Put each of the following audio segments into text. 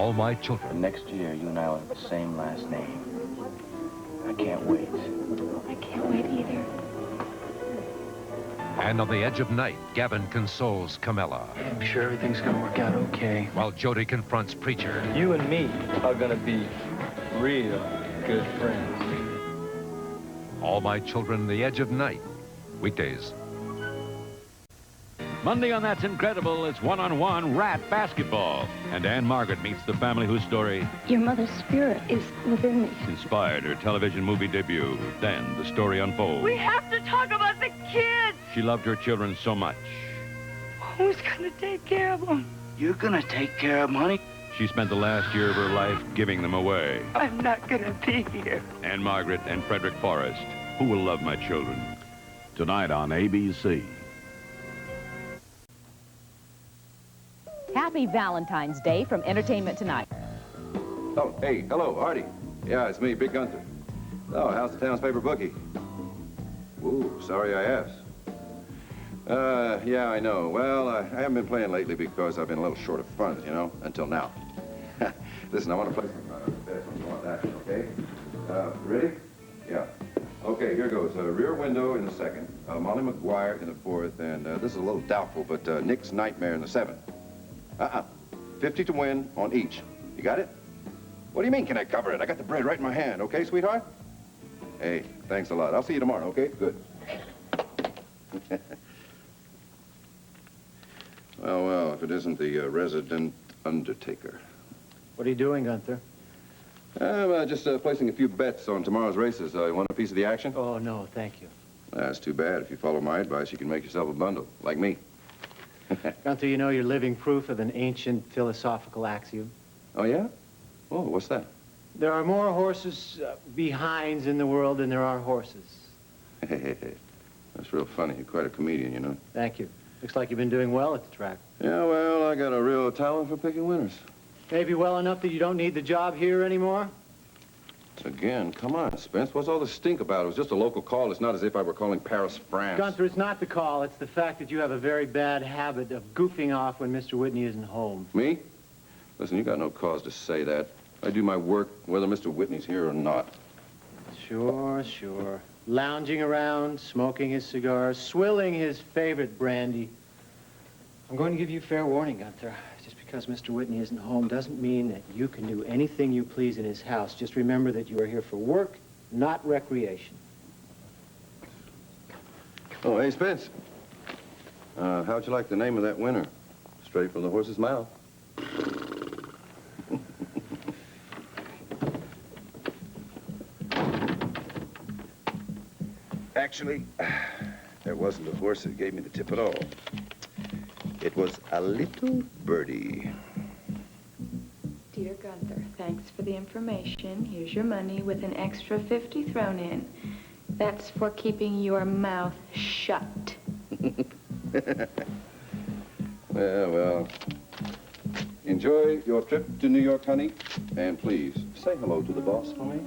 All My Children. Next year, you and I will have the same last name. I can't wait. I can't wait either. And on the edge of night, Gavin consoles Camilla. I'm sure everything's gonna work out okay. While Jody confronts Preacher. You and me are gonna be real good friends. All My Children, The Edge of Night. Weekdays. Monday on That's Incredible, it's one-on-one rat basketball. And Anne Margaret meets the family whose story Your mother's spirit is within me. inspired her television movie debut. Then the story unfolds. We have to talk about the kids. She loved her children so much. Who's gonna take care of them? You're gonna take care of them, honey. She spent the last year of her life giving them away. I'm not gonna be here. Anne Margaret and Frederick Forrest. Who will love my children? Tonight on ABC. Happy Valentine's Day from Entertainment Tonight. Oh, hey, hello, Artie. Yeah, it's me, Big Gunther. Oh, how's the town's favorite bookie? Ooh, sorry I asked. Yeah, I know. Well, I haven't been playing lately because I've been a little short of funds, you know, until now. Listen, I want to play some bets when you want that, okay? Ready? Yeah. Okay, here goes. Rear Window in the second, Molly McGuire in the fourth, and this is a little doubtful, but Nick's Nightmare in the seventh. 50 to win on each. You got it? What do you mean, can I cover it? I got the bread right in my hand, okay, sweetheart? Hey, thanks a lot. I'll see you tomorrow, okay? Good. Well, if it isn't the resident undertaker. What are you doing, Gunther? I'm just placing a few bets on tomorrow's races. You want a piece of the action? Oh, no, thank you. That's too bad. If you follow my advice, you can make yourself a bundle, like me. Gunther, you know you're living proof of an ancient philosophical axiom. Oh, yeah? Oh, what's that? There are more horses behinds in the world than there are horses. That's real funny. You're quite a comedian, you know. Thank you. Looks like you've been doing well at the track. Yeah, well, I got a real talent for picking winners. Maybe well enough that you don't need the job here anymore? Again, come on, Spence. What's all the stink about? It was just a local call. It's not as if I were calling Paris, France. Gunther, it's not the call. It's the fact that you have a very bad habit of goofing off when Mr. Whitney isn't home. Me? Listen, you got no cause to say that. I do my work whether Mr. Whitney's here or not. Sure, sure. Lounging around, smoking his cigars, swilling his favorite brandy. I'm going to give you fair warning, Gunther. Just because Mr. Whitney isn't home doesn't mean that you can do anything you please in his house. Just remember that you are here for work, not recreation. Oh, hey, Spence. How'd you like the name of that winner? Straight from the horse's mouth. Actually, there wasn't a horse that gave me the tip at all. It was a little birdie. Dear Gunther, thanks for the information. Here's your money with an extra 50 thrown in. That's for keeping your mouth shut. Well, enjoy your trip to New York, honey. And please, say hello to the boss for me.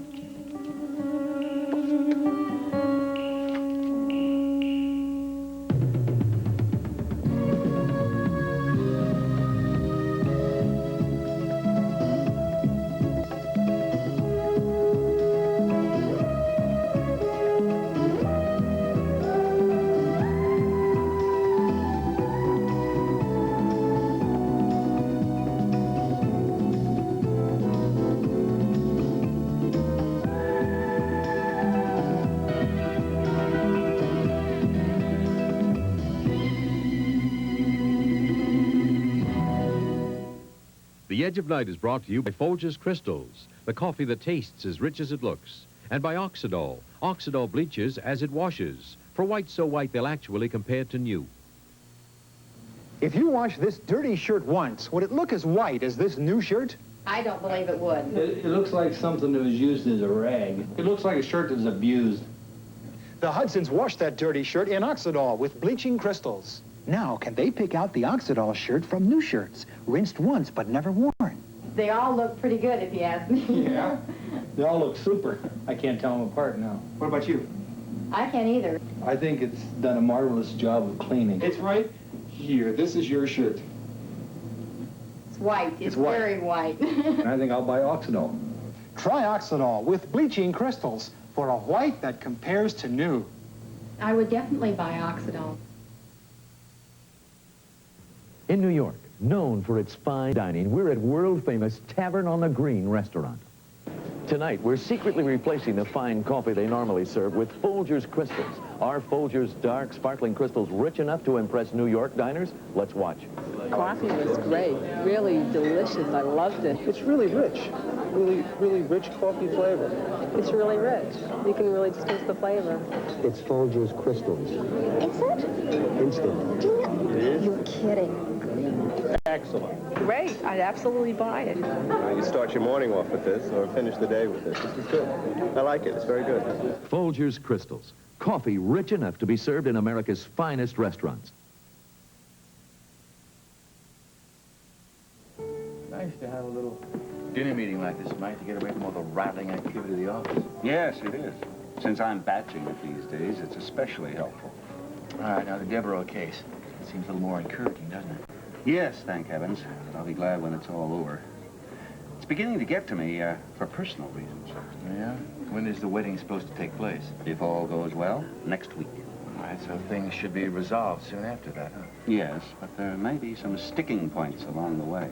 The Edge of Night is brought to you by Folgers Crystals, the coffee that tastes as rich as it looks, and by Oxidol. Oxidol bleaches as it washes. For white so white they'll actually compare to new. If you wash this dirty shirt once, would it look as white as this new shirt? I don't believe it would. It looks like something that was used as a rag. It looks like a shirt that was abused. The Hudsons washed that dirty shirt in Oxidol with bleaching crystals. Now, can they pick out the Oxidol shirt from new shirts, rinsed once but never worn? They all look pretty good, if you ask me. Yeah, they all look super. I can't tell them apart now. What about you? I can't either. I think it's done a marvelous job of cleaning. It's right here. This is your shirt. It's white. It's white. very white. I think I'll buy Oxidol. Try Oxidol with bleaching crystals for a white that compares to new. I would definitely buy Oxidol. In New York, known for its fine dining, we're at world-famous Tavern on the Green restaurant. Tonight, we're secretly replacing the fine coffee they normally serve with Folgers crystals. Are Folgers dark, sparkling crystals rich enough to impress New York diners? Let's watch. Coffee was great, really delicious. I loved it. It's really rich. Really rich coffee flavor. It's really rich. You can really just taste the flavor. It's Folgers crystals. Is it? Instant. You're kidding. Excellent. Great. I'd absolutely buy it. You start your morning off with this or finish the day with this. This is good. I like it. It's very good. Folgers crystals. Coffee rich enough to be served in America's finest restaurants. Nice to have a little dinner meeting like this tonight to get away from all the rattling activity of the office. Yes, it is. Since I'm batching it these days, it's especially helpful. All right, now the Devereaux case. It seems a little more encouraging, doesn't it? Yes, thank heavens. But I'll be glad when it's all over. It's beginning to get to me for personal reasons. Yeah? When is the wedding supposed to take place? If all goes well, next week. All right, so things should be resolved soon after that, huh? Yes, but there may be some sticking points along the way.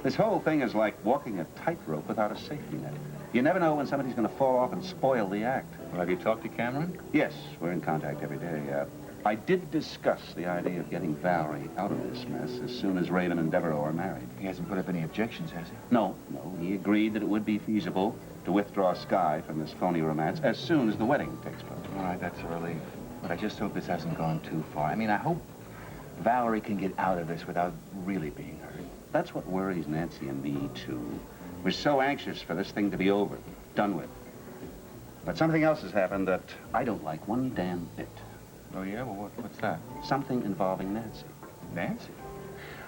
This whole thing is like walking a tightrope without a safety net. You never know when somebody's going to fall off and spoil the act. Well, have you talked to Cameron? Yes, we're in contact every day. I did discuss the idea of getting Valerie out of this mess as soon as Raven and Devereaux are married. He hasn't put up any objections, has he? No. He agreed that it would be feasible to withdraw Sky from this phony romance as soon as the wedding takes place. All right, that's a relief. But I just hope this hasn't gone too far. I mean, I hope Valerie can get out of this without really being hurt. That's what worries Nancy and me, too. We're so anxious for this thing to be over, done with. But something else has happened that I don't like one damn bit. Oh, yeah? Well, what's that? Something involving Nancy. Nancy?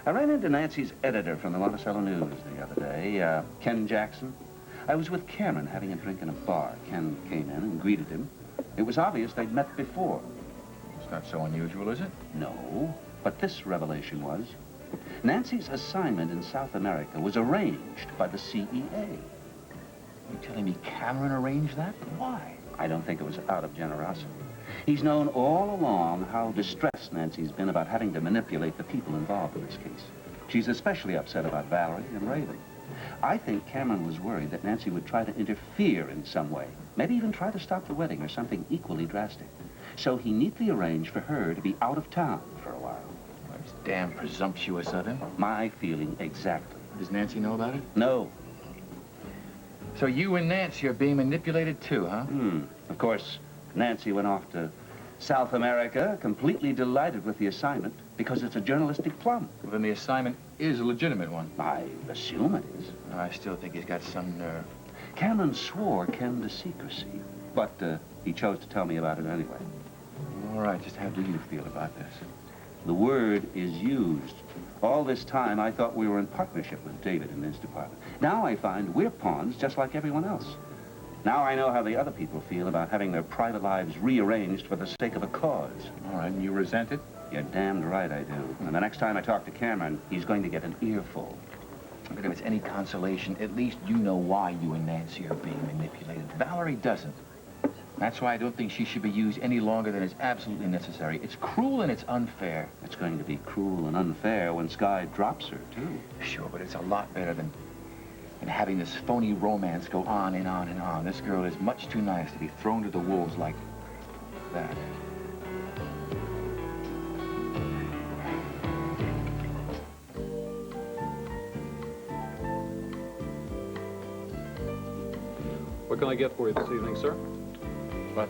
I ran into Nancy's editor from the Monticello News the other day, Ken Jackson. I was with Cameron having a drink in a bar. Ken came in and greeted him. It was obvious they'd met before. It's not so unusual, is it? No, but this revelation was. Nancy's assignment in South America was arranged by the CEA. You're telling me Cameron arranged that? Why? I don't think it was out of generosity. He's known all along how distressed Nancy's been about having to manipulate the people involved in this case. She's especially upset about Valerie and Raven. I think Cameron was worried that Nancy would try to interfere in some way, maybe even try to stop the wedding or something equally drastic. So he neatly arranged for her to be out of town for a while. That's damn presumptuous of him. My feeling exactly. Does Nancy know about it? No. So you and Nancy are being manipulated too, huh? Of course, Nancy went off to South America, completely delighted with the assignment, because it's a journalistic plum. Well, then the assignment is a legitimate one. I assume it is. I still think he's got some nerve. Cameron swore Ken to secrecy, but he chose to tell me about it anyway. All right, just how do you feel about this? The word is used. All this time, I thought we were in partnership with David in his department. Now I find we're pawns just like everyone else. Now I know how the other people feel about having their private lives rearranged for the sake of a cause. All right, and you resent it? You're damned right I do. And the next time I talk to Cameron, he's going to get an earful. But if it's any consolation, at least you know why you and Nancy are being manipulated. Valerie doesn't. That's why I don't think she should be used any longer than is absolutely necessary. It's cruel and it's unfair. It's going to be cruel and unfair when Sky drops her, too. Sure, but it's a lot better than having this phony romance go on and on and on. This girl is much too nice to be thrown to the wolves like that. What can I get for you this evening, sir? What?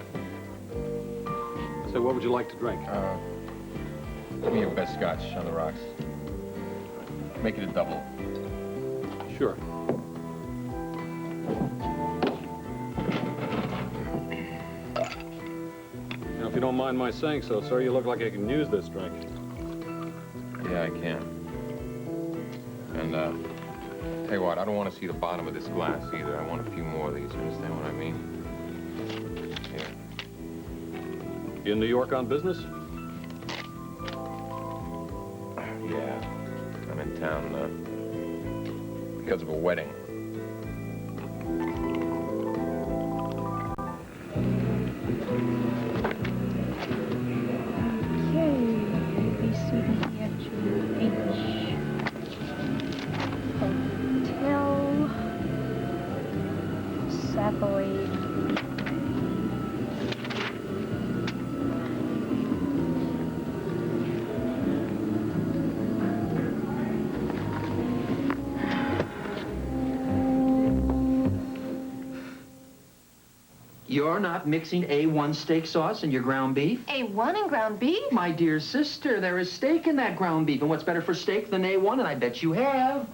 I said, what would you like to drink? Give me your best scotch on the rocks. Make it a double. Sure. Now, if you don't mind my saying so, sir, you look like you can use this drink. Yeah, I can. And, tell you what, I don't want to see the bottom of this glass either. I want a few more of these, you understand what I mean? Yeah. You in New York on business? Yeah. I'm in town, because of a wedding. Okay, A, B, C, D, E, F, G, H. Hotel. Savoy. You're not mixing A1 steak sauce in your ground beef? A1 in ground beef? My dear sister, there is steak in that ground beef. And what's better for steak than A1? And I bet you have.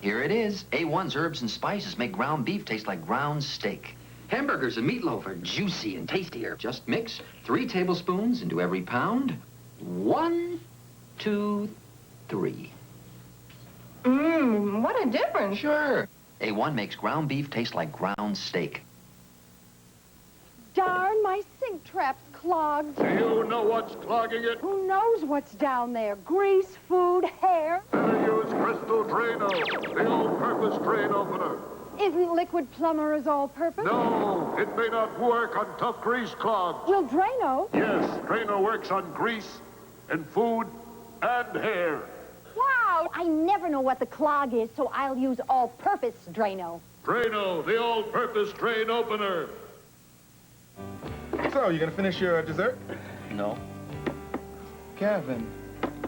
Here it is. A1's herbs and spices make ground beef taste like ground steak. Hamburgers and meatloaf are juicy and tastier. Just mix 3 tablespoons into every pound. 1, 2, 3. Mmm, what a difference. Sure. A1 makes ground beef taste like ground steak. Darn, my sink trap's clogged. Do you know what's clogging it? Who knows what's down there? Grease, food, hair. Better use Crystal Drano, the all-purpose drain opener. Isn't liquid plumber's all-purpose? No, it may not work on tough grease clogs. Will Drano? Yes, Drano works on grease and food and hair. Wow, I never know what the clog is, so I'll use all-purpose Drano. Drano, the all-purpose drain opener. So, you gonna finish your dessert? No. Gavin,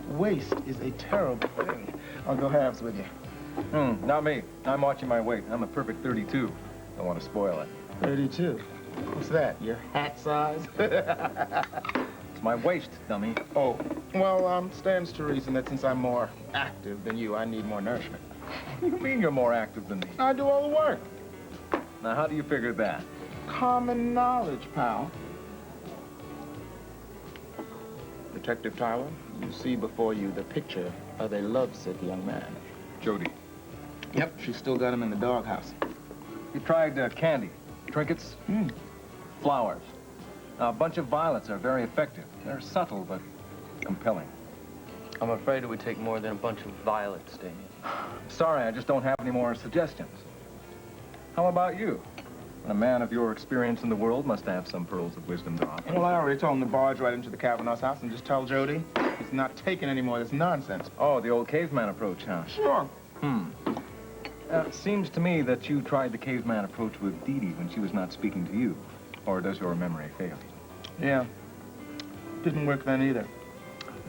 waste is a terrible thing. I'll go halves with you. Not me. I'm watching my weight. I'm a perfect 32. Don't want to spoil it. 32. What's that, your hat size? It's my waist, dummy. Oh, well, stands to reason that since I'm more active than you, I need more nourishment. What do you mean you're more active than me? I do all the work. Now, how do you figure that? Common knowledge, pal. Detective Tyler, you see before you the picture of a lovesick young man. Jody. Yep, she's still got him in the doghouse. You tried candy, trinkets, flowers. Now, a bunch of violets are very effective. They're subtle, but compelling. I'm afraid it would take more than a bunch of violets, Damien. Sorry, I just don't have any more suggestions. How about you? A man of your experience in the world must have some pearls of wisdom to offer. Well, I already told him to barge right into the Kavanaugh's house and just tell Jody he's not taking any more of this nonsense. Oh, the old caveman approach, huh? Sure. It seems to me that you tried the caveman approach with Dee Dee when she was not speaking to you. Or does your memory fail you? Yeah. Didn't work then either.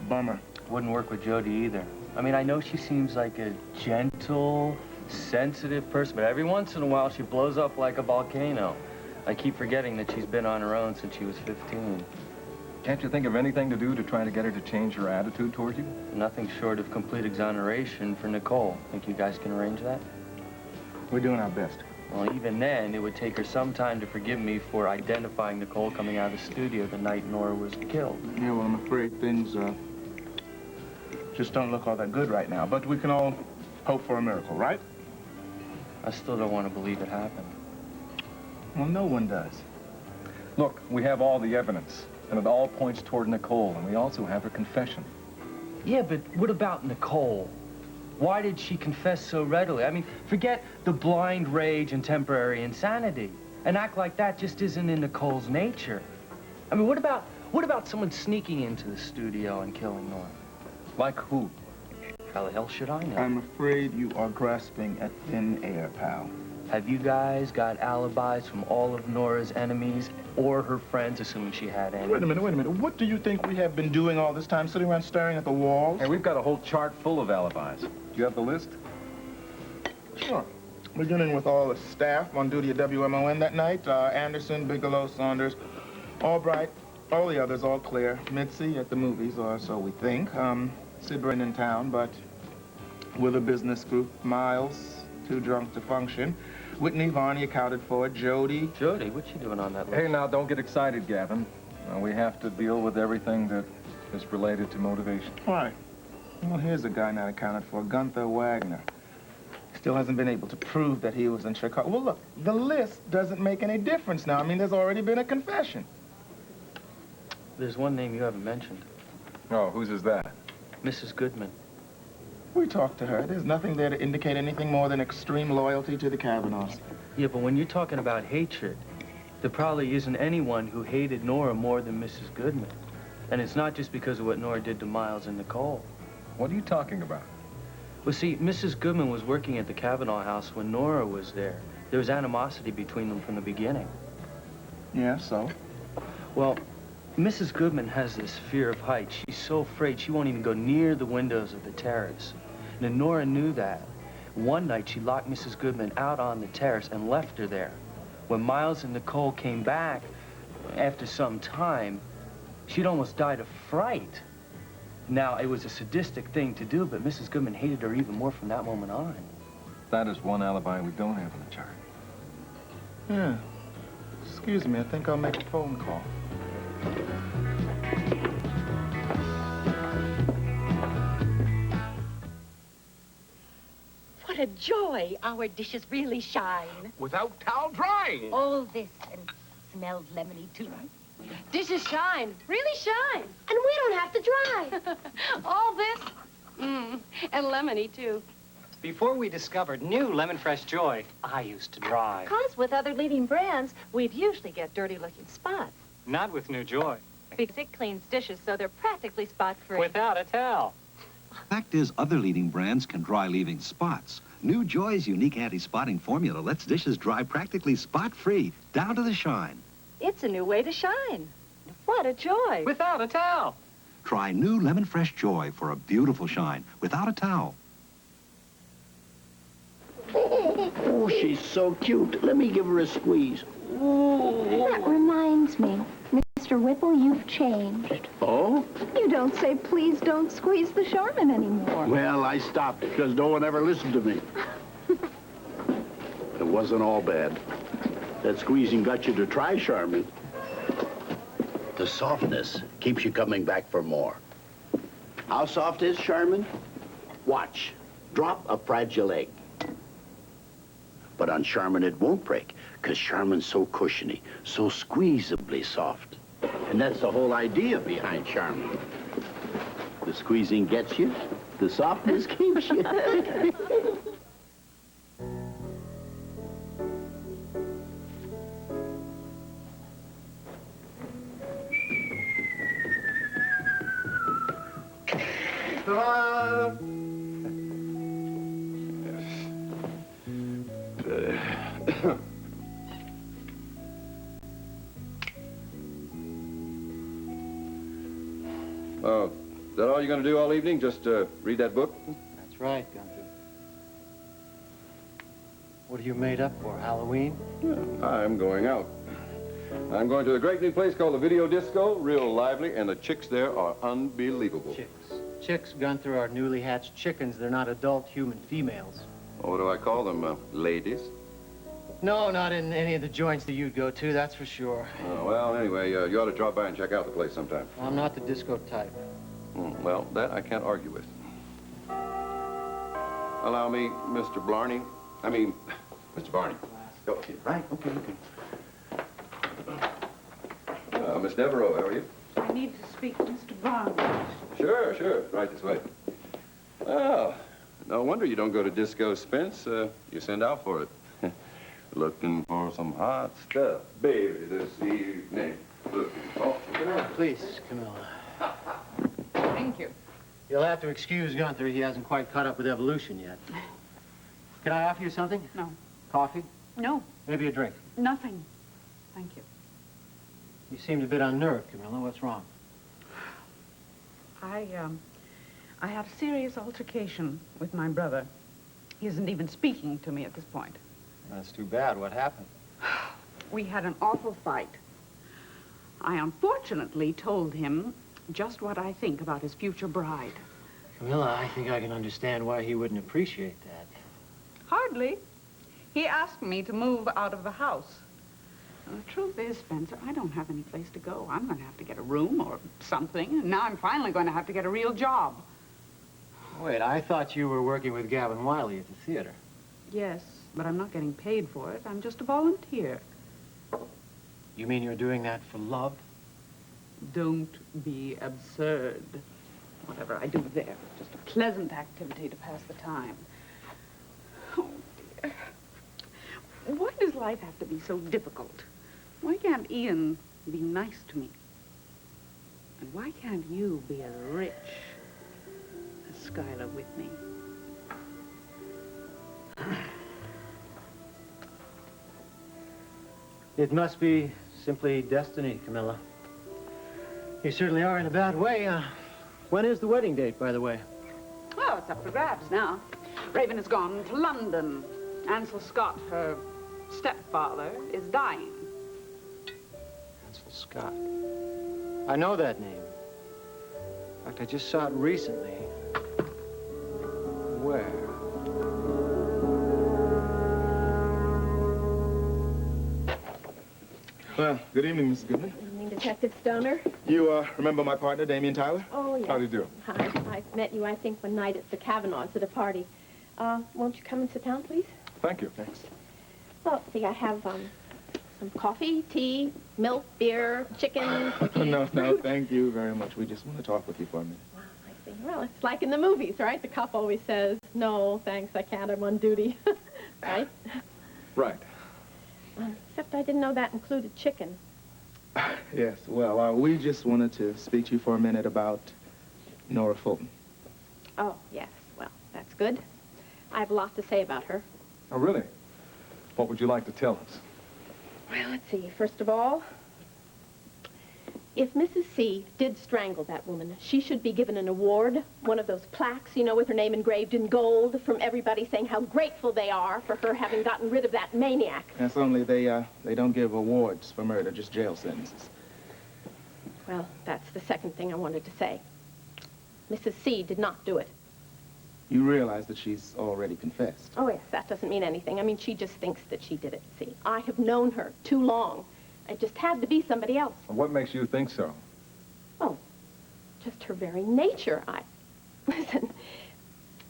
Bummer. Wouldn't work with Jody either. I mean, I know she seems like a gentle, sensitive person, but every once in a while she blows up like a volcano. I keep forgetting that she's been on her own since she was 15. Can't you think of anything to do to try to get her to change her attitude towards you? Nothing short of complete exoneration for Nicole. Think you guys can arrange that? We're doing our best. Well, even then, it would take her some time to forgive me for identifying Nicole coming out of the studio the night Nora was killed. Yeah, well, I'm afraid things just don't look all that good right now. But we can all hope for a miracle, right? I still don't want to believe it happened. Well, no one does. Look, we have all the evidence, and it all points toward Nicole, and we also have her confession. Yeah, but what about Nicole? Why did she confess so readily? I mean, forget the blind rage and temporary insanity. An act like that just isn't in Nicole's nature. I mean, what about someone sneaking into the studio and killing Nora? Like who? How the hell should I know? I'm afraid you are grasping at thin air, pal. Have you guys got alibis from all of Nora's enemies or her friends, assuming she had any? Wait a minute. What do you think we have been doing all this time, sitting around staring at the walls? Hey, we've got a whole chart full of alibis. Do you have the list? Sure. Beginning with all the staff on duty at WMON that night. Anderson, Bigelow, Saunders, Albright, all the others, all clear. Mitzi at the movies, or so we think. Sibrin in town, but with a business group. Miles, too drunk to function. Whitney, Varney accounted for. Jody. Jody? What's she doing on that list? Hey, now, don't get excited, Gavin. We have to deal with everything that is related to motivation. Why? Well, here's a guy not accounted for, Gunther Wagner. Still hasn't been able to prove that he was in Chicago. Well, look, the list doesn't make any difference now. I mean, there's already been a confession. There's one name you haven't mentioned. Oh, whose is that? Mrs. Goodman. We talked to her. There's nothing there to indicate anything more than extreme loyalty to the Kavanaughs. Yeah, but when you're talking about hatred, there probably isn't anyone who hated Nora more than Mrs. Goodman. And it's not just because of what Nora did to Miles and Nicole. What are you talking about? Well, see, Mrs. Goodman was working at the Kavanaugh house when Nora was there. There was animosity between them from the beginning. Yeah, so? Well, Mrs. Goodman has this fear of heights. She's so afraid she won't even go near the windows of the terrace. And Nora knew that. One night, she locked Mrs. Goodman out on the terrace and left her there. When Miles and Nicole came back, after some time, she'd almost died of fright. Now, it was a sadistic thing to do, but Mrs. Goodman hated her even more from that moment on. That is one alibi we don't have in the chart. Yeah. Excuse me, I think I'll make a phone call. What a joy. Our dishes really shine. Without towel drying. All this and smells lemony, too. Dishes shine. Really shine. And we don't have to dry. All this, and lemony, too. Before we discovered new Lemon Fresh Joy, I used to dry. Because with other leading brands, we'd usually get dirty-looking spots. Not with new Joy. Because it cleans dishes so they're practically spot-free. Without a towel. Fact is, other leading brands can dry leaving spots. New Joy's unique anti-spotting formula lets dishes dry practically spot-free, down to the shine. It's a new way to shine. What a joy. Without a towel. Try new Lemon Fresh Joy for a beautiful shine, without a towel. Oh, she's so cute. Let me give her a squeeze. That reminds me. Mr. Whipple, you've changed. Oh? You don't say, please don't squeeze the Charmin anymore. Well, I stopped because no one ever listened to me. It wasn't all bad. That squeezing got you to try Charmin. The softness keeps you coming back for more. How soft is Charmin? Watch. Drop a fragile egg. But on Charmin, it won't break, because Charmin's so cushiony, so squeezably soft. And that's the whole idea behind Charmin. The squeezing gets you, the softness keeps you. Oh, is that all you're going to do all evening? Just read that book? That's right, Gunther. What are you made up for, Halloween? I'm going out. I'm going to a great new place called the Video Disco, real lively, and the chicks there are unbelievable. Chicks, Gunther, are newly hatched chickens. They're not adult human females. Oh, what do I call them? Ladies? No, not in any of the joints that you'd go to, that's for sure. Well, anyway, you ought to drop by and check out the place sometime. I'm not the disco type. Well, that I can't argue with. Allow me, Mr. Blarney. I mean, Mr. Barney. Go. Right, okay. Miss Devereaux, how are you? I need to speak to Mr. Barnes. Sure. Right this way. Well, no wonder you don't go to Disco Spence. You send out for it. Looking for some hot stuff, baby, this evening. Please, Camilla. Thank you. You'll have to excuse Gunther. He hasn't quite caught up with evolution yet. Can I offer you something? No. Coffee? No. Maybe a drink? Nothing. Thank you. You seemed a bit unnerved, Camilla. What's wrong? I had a serious altercation with my brother. He isn't even speaking to me at this point. That's too bad. What happened? We had an awful fight. I unfortunately told him just what I think about his future bride. Camilla, I think I can understand why he wouldn't appreciate that. Hardly. He asked me to move out of the house. The truth is, Spencer, I don't have any place to go. I'm going to have to get a room or something, and now I'm finally going to have to get a real job. Wait, I thought you were working with Gavin Wiley at the theater. Yes, but I'm not getting paid for it. I'm just a volunteer. You mean you're doing that for love? Don't be absurd. Whatever I do there, just a pleasant activity to pass the time. Oh, dear. Why does life have to be so difficult? Why can't Ian be nice to me? And why can't you be as rich as Skylar Whitney? It must be simply destiny, Camilla. You certainly are in a bad way. When is the wedding date, by the way? Oh, it's up for grabs now. Raven has gone to London. Ansel Scott, her stepfather, is dying. Ansel Scott. I know that name. In fact, I just saw it recently. Where? Well, good evening, Mrs. Goodman. Evening, Detective Stoner. You, remember my partner, Damien Tyler? Oh, yes. How do you do? Hi. I met you, I think, one night at the Kavanaughs at a party. Won't you come and sit down, please? Thank you. Thanks. Well, see, I have, some coffee, tea, milk, beer, chicken, cookies. No, thank you very much. We just want to talk with you for a minute. Wow, I see. Well, it's like in the movies, right? The cop always says, no, thanks, I can't, I'm on duty. Right? Right. Except I didn't know that included chicken. Yes, well, we just wanted to speak to you for a minute about Nora Fulton. Oh, yes. Well, that's good. I have a lot to say about her. Oh, really? What would you like to tell us? Well, let's see. First of all, if Mrs. C did strangle that woman, she should be given an award, one of those plaques, you know, with her name engraved in gold, from everybody saying how grateful they are for her having gotten rid of that maniac. That's only they don't give awards for murder, just jail sentences. Well, that's the second thing I wanted to say. Mrs. C did not do it. You realize that she's already confessed. Oh, yes, that doesn't mean anything. I mean, she just thinks that she did it. See, I have known her too long. It just had to be somebody else. What makes you think so? Oh, just her very nature. Listen,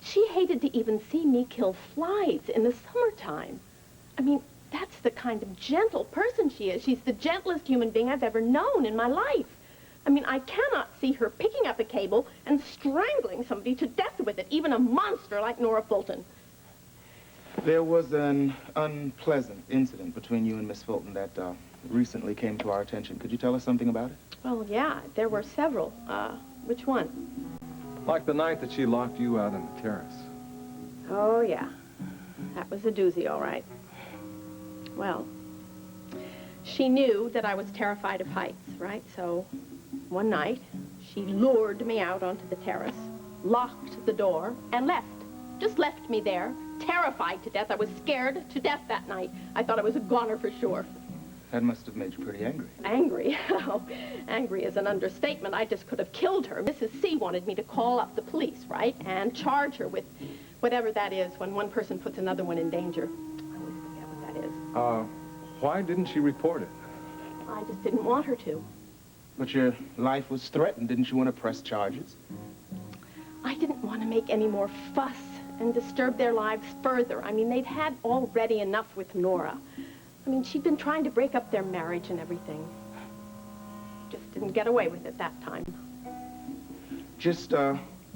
she hated to even see me kill flies in the summertime. I mean, that's the kind of gentle person she is. She's the gentlest human being I've ever known in my life. I mean, I cannot see her picking up a cable and strangling somebody to death with it, even a monster like Nora Fulton. There was an unpleasant incident between you and Miss Fulton that recently came to our attention. Could you tell us something about it? Well, yeah, there were several. Which one? Like the night that she locked you out on the terrace. Oh, yeah. That was a doozy, all right. Well, she knew that I was terrified of heights, right? So one night, she lured me out onto the terrace, locked the door, and left. Just left me there, terrified to death. I was scared to death that night. I thought I was a goner for sure. That must have made you pretty angry. Angry? Oh, angry is an understatement. I just could have killed her. Mrs. C wanted me to call up the police, right? And charge her with whatever that is when one person puts another one in danger. I always forget what that is. Why didn't she report it? I just didn't want her to. But your life was threatened. Didn't you want to press charges? I didn't want to make any more fuss and disturb their lives further. I mean, they'd had already enough with Nora. I mean, she'd been trying to break up their marriage and everything. Just didn't get away with it that time. Just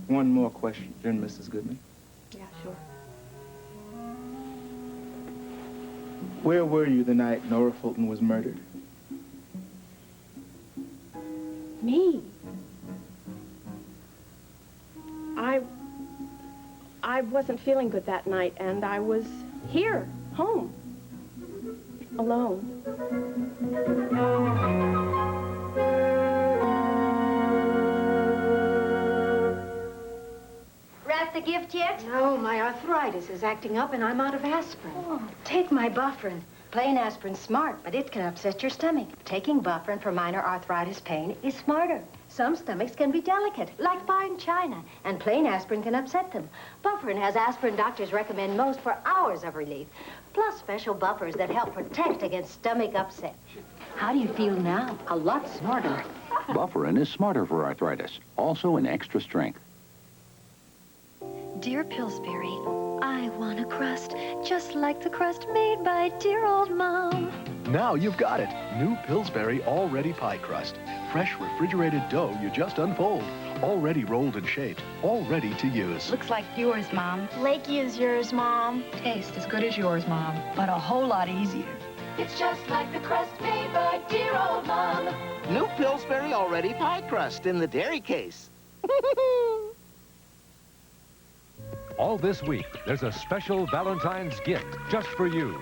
one more question, Mrs. Goodman. Yeah, sure. Where were you the night Nora Fulton was murdered? Me? I wasn't feeling good that night, and I was here, home, alone. Wrap the gift yet? No, my arthritis is acting up and I'm out of aspirin. Oh, take my Bufferin. Plain aspirin's smart, but it can upset your stomach. Taking Bufferin for minor arthritis pain is smarter. Some stomachs can be delicate, like fine china, and plain aspirin can upset them. Bufferin has aspirin doctors recommend most for hours of relief, plus special buffers that help protect against stomach upset. How do you feel now? A lot smarter. Bufferin is smarter for arthritis, also in extra strength. Dear Pillsbury, I want a crust just like the crust made by dear old Mom. Now you've got it. New Pillsbury All-Ready Pie Crust. Fresh refrigerated dough you just unfold. already rolled and shaped, all ready to use. Looks like yours, Mom. Lakey is yours, Mom. Taste as good as yours, Mom, but a whole lot easier. It's just like the crust made by dear old Mom. New Pillsbury already pie crust in the dairy case. All this week, there's a special Valentine's gift just for you.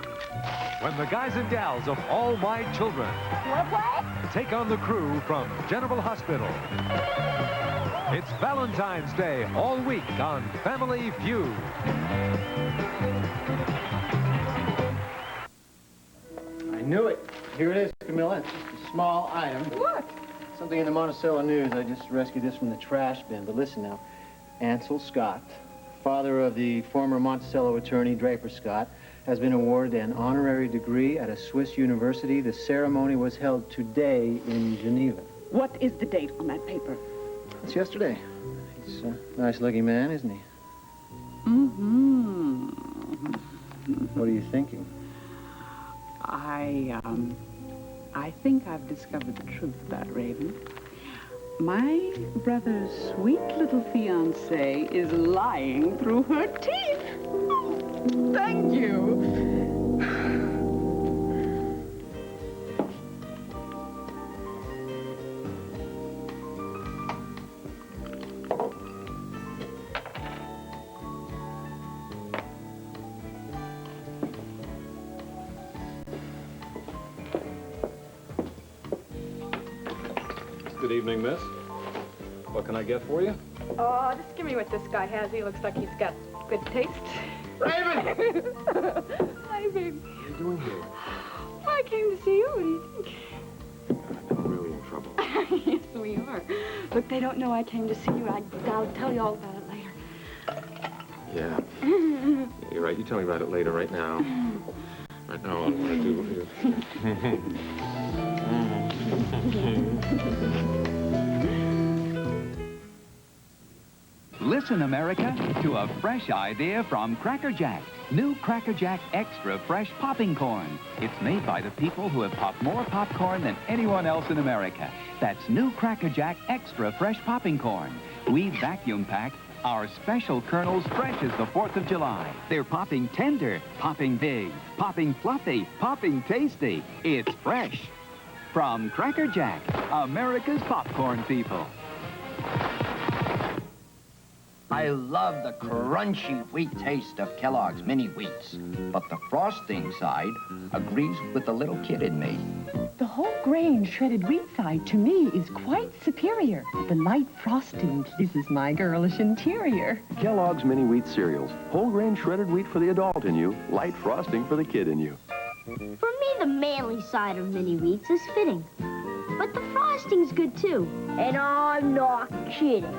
When the guys and gals of All My Children take on the crew from General Hospital. It's Valentine's Day all week on Family Feud. I knew it. Here it is, Camilla. It's just a small item. What? Something in the Monticello News. I just rescued this from the trash bin. But listen now. Ansel Scott, father of the former Monticello attorney Draper Scott, has been awarded an honorary degree at a Swiss university. The ceremony was held today in Geneva. What is the date on that paper? It's yesterday. He's a nice-looking man, isn't he? Mm-hmm. What are you thinking? I think I've discovered the truth about Raven. My brother's sweet little fiancée is lying through her teeth. Thank you. Good evening, miss. What can I get for you? Oh, just give me what this guy has. He looks like he's got good taste. Raven! Hi, baby. What are you doing here? I came to see you. What do you think? I'm really in trouble. Yes, we are. Look, they don't know I came to see you. I'll tell you all about it later. Yeah. You're right. You tell me about it later, right now. Right now, what I want to do is... Listen, America, to a fresh idea from Cracker Jack. New Cracker Jack Extra Fresh Popping Corn. It's made by the people who have popped more popcorn than anyone else in America. That's new Cracker Jack Extra Fresh Popping Corn. We vacuum pack our special kernels fresh as the 4th of July. They're popping tender, popping big, popping fluffy, popping tasty. It's fresh. From Cracker Jack, America's popcorn people. I love the crunchy wheat taste of Kellogg's Mini Wheats, but the frosting side agrees with the little kid in me. The whole grain shredded wheat side, to me, is quite superior. The light frosting pleases my girlish interior. Kellogg's Mini Wheat cereals. Whole grain shredded wheat for the adult in you, light frosting for the kid in you. For me, the manly side of Mini Wheats is fitting. But the frosting's good, too. And I'm not kidding.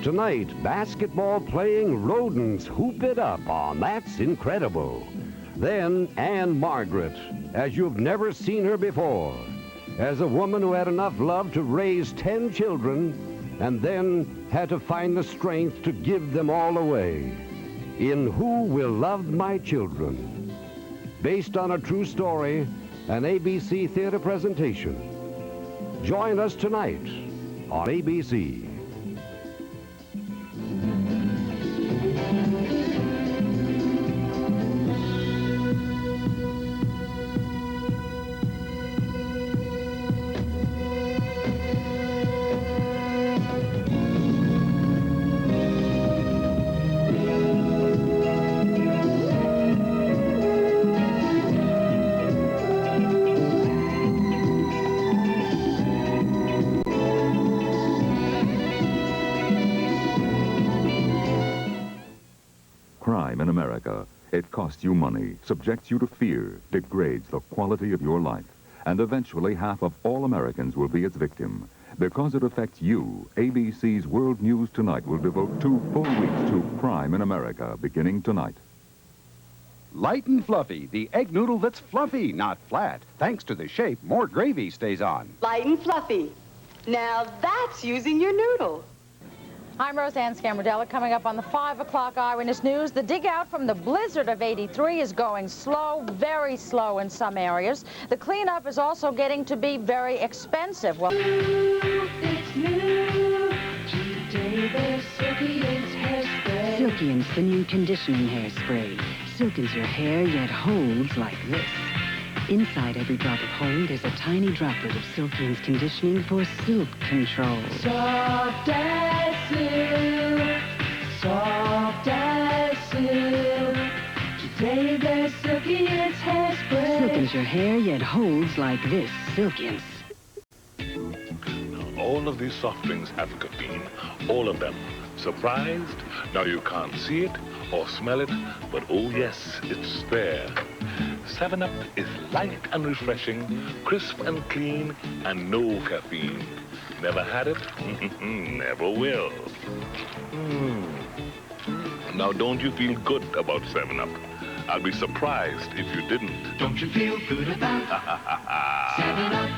Tonight, basketball-playing rodents hoop it up on That's Incredible. Then, Anne Margaret, as you've never seen her before, as a woman who had enough love to raise 10 children and then had to find the strength to give them all away. In Who Will Love My Children? Based on a true story, an ABC theater presentation. Join us tonight on ABC. Crime in America. It costs you money, subjects you to fear, degrades the quality of your life. And eventually half of all Americans will be its victim. Because it affects you, ABC's World News Tonight will devote 2 full weeks to crime in America, beginning tonight. Light and fluffy, the egg noodle that's fluffy, not flat. Thanks to the shape, more gravy stays on. Light and fluffy. Now that's using your noodle. I'm Roseanne Scamardella. Coming up on the 5 o'clock Eyewitness News, the dig out from the blizzard of '83 is going slow, very slow in some areas. The cleanup is also getting to be very expensive. Well, It's new. Today there's Silky-Ins hairspray. Silky-Ins, the new conditioning hairspray. Silkens your hair, yet holds like this. Inside every drop of hold is a tiny droplet of Silky-Ins conditioning for silk control. Soft as silk. Soft as silk. Today there's Silky-Ins hairspray. Silkens your hair, yet holds like this. Silky-Ins. All of these soft drinks have caffeine. All of them. Surprised? Now you can't see it or smell it, but oh yes, it's there. 7-Up is light and refreshing, crisp and clean, and no caffeine. Never had it? Never will. Now don't you feel good about 7-Up? I'll be surprised if you didn't. Don't you feel good about 7-Up?